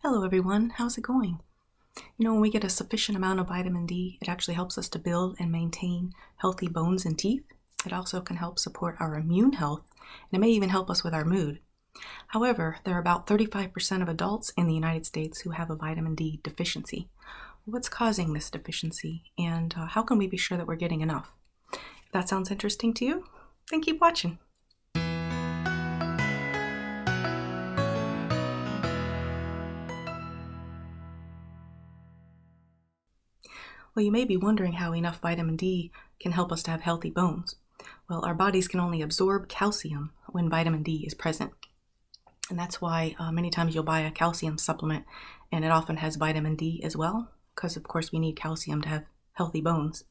Hello everyone, how's it going? When we get a sufficient amount of vitamin D, it actually helps us to build and maintain healthy bones and teeth. It also can help support our immune health, and it may even help us with our mood. However, there are about 35% of adults in the United States who have a vitamin D deficiency. What's causing this deficiency, and how can we be sure that we're getting enough? If that sounds interesting to you, then keep watching. Well, you may be wondering how enough vitamin D can help us to have healthy bones. Well, our bodies can only absorb calcium when vitamin D is present. And that's why many times you'll buy a calcium supplement and it often has vitamin D as well, because of course we need calcium to have healthy bones.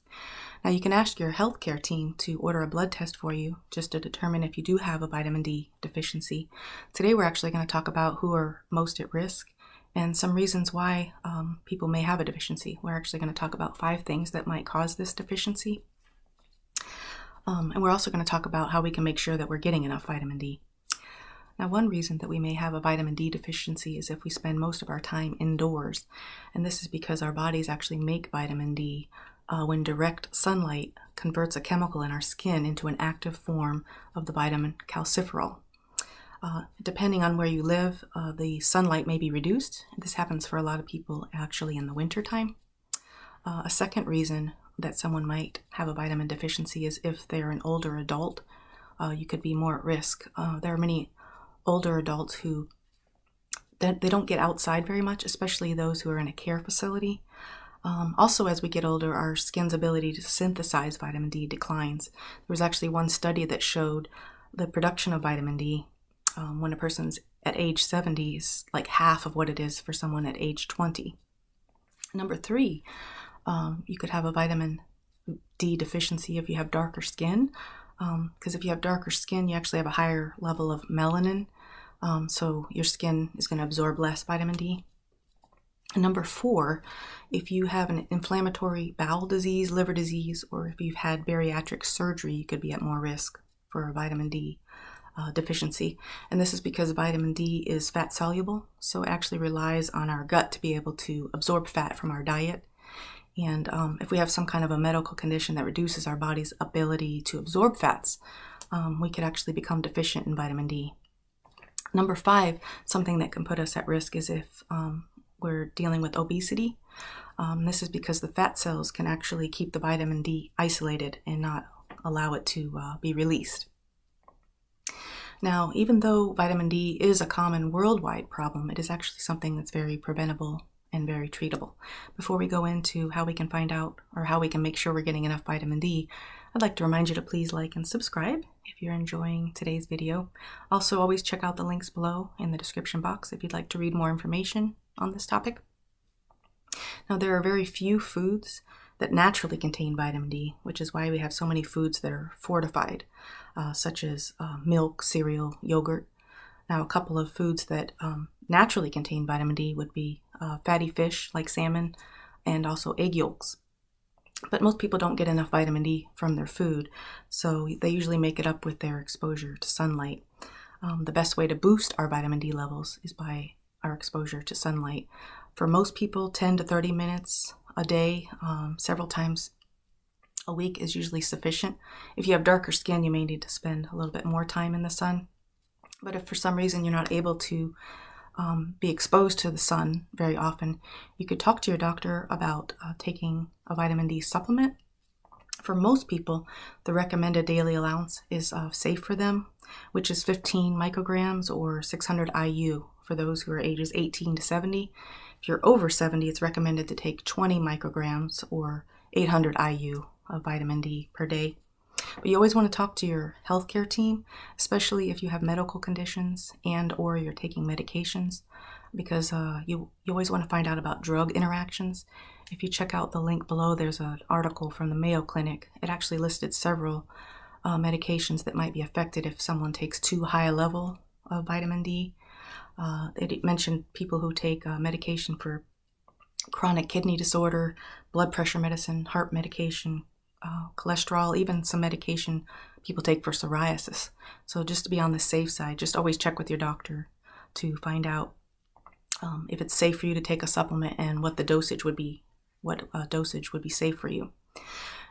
Now you can ask your healthcare team to order a blood test for you just to determine if you do have a vitamin D deficiency. Today we're actually going to talk about who are most at risk and some reasons why people may have a deficiency. We're actually going to talk about 5 things that might cause this deficiency. And we're also going to talk about how we can make sure that we're getting enough vitamin D. Now, one reason that we may have a vitamin D deficiency is if we spend most of our time indoors. And this is because our bodies actually make vitamin D when direct sunlight converts a chemical in our skin into an active form of the vitamin calciferol. Depending on where you live, the sunlight may be reduced. This happens for a lot of people actually in the wintertime. A second reason that someone might have a vitamin deficiency is if they're an older adult. You could be more at risk. There are many older adults who they don't get outside very much, especially those who are in a care facility. Also, as we get older, our skin's ability to synthesize vitamin D declines. There was actually one study that showed the production of vitamin D when a person's at age 70 is like half of what it is for someone at age 20. Number 3, you could have a vitamin D deficiency if you have darker skin, because if you have darker skin, you actually have a higher level of melanin, so your skin is going to absorb less vitamin D. And number 4, if you have an inflammatory bowel disease, liver disease, or if you've had bariatric surgery, you could be at more risk for a vitamin D deficiency. And this is because vitamin D is fat soluble, so it actually relies on our gut to be able to absorb fat from our diet. And if we have some kind of a medical condition that reduces our body's ability to absorb fats, we could actually become deficient in vitamin D. Number 5, something that can put us at risk is if we're dealing with obesity. This is because the fat cells can actually keep the vitamin D isolated and not allow it to be released. Now, even though vitamin D is a common worldwide problem, it is actually something that's very preventable and very treatable. Before we go into how we can find out or how we can make sure we're getting enough vitamin D, I'd like to remind you to please like and subscribe if you're enjoying today's video. Also, always check out the links below in the description box if you'd like to read more information on this topic. Now, there are very few foods that naturally contain vitamin D, which is why we have so many foods that are fortified, such as milk, cereal, yogurt. Now, a couple of foods that naturally contain vitamin D would be fatty fish like salmon and also egg yolks. But most people don't get enough vitamin D from their food, so they usually make it up with their exposure to sunlight. The best way to boost our vitamin D levels is by our exposure to sunlight. For most people, 10 to 30 minutes a day, several times a week is usually sufficient. If you have darker skin, you may need to spend a little bit more time in the sun. But if for some reason you're not able to be exposed to the sun very often, you could talk to your doctor about taking a vitamin D supplement. For most people, the recommended daily allowance is safe for them, which is 15 micrograms or 600 IU for those who are ages 18 to 70. If you're over 70, it's recommended to take 20 micrograms or 800 IU of vitamin D per day. But you always want to talk to your healthcare team, especially if you have medical conditions and or you're taking medications, because you always want to find out about drug interactions. If you check out the link below, there's an article from the Mayo Clinic. It actually listed several medications that might be affected if someone takes too high a level of vitamin D. It mentioned people who take medication for chronic kidney disorder, blood pressure medicine, heart medication, cholesterol, even some medication people take for psoriasis. So just to be on the safe side, just always check with your doctor to find out if it's safe for you to take a supplement and what the dosage would be, what dosage would be safe for you.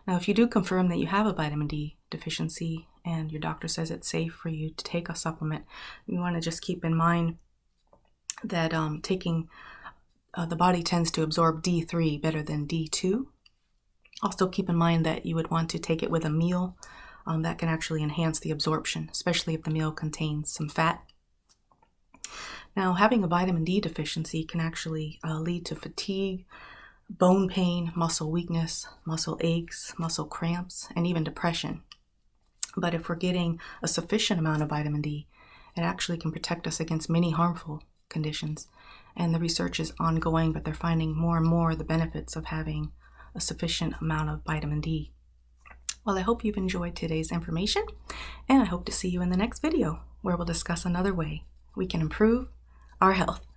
Now, if you do confirm that you have a vitamin D deficiency and your doctor says it's safe for you to take a supplement, you want to just keep in mind that the body tends to absorb D3 better than D2. Also keep in mind that you would want to take it with a meal. That can actually enhance the absorption, especially if the meal contains some fat. Now, having a vitamin D deficiency can actually lead to fatigue, bone pain, muscle weakness, muscle aches, muscle cramps, and even depression. But if we're getting a sufficient amount of vitamin D, it actually can protect us against many harmful conditions. And the research is ongoing, but they're finding more and more the benefits of having a sufficient amount of vitamin D. Well, I hope you've enjoyed today's information, and I hope to see you in the next video where we'll discuss another way we can improve our health.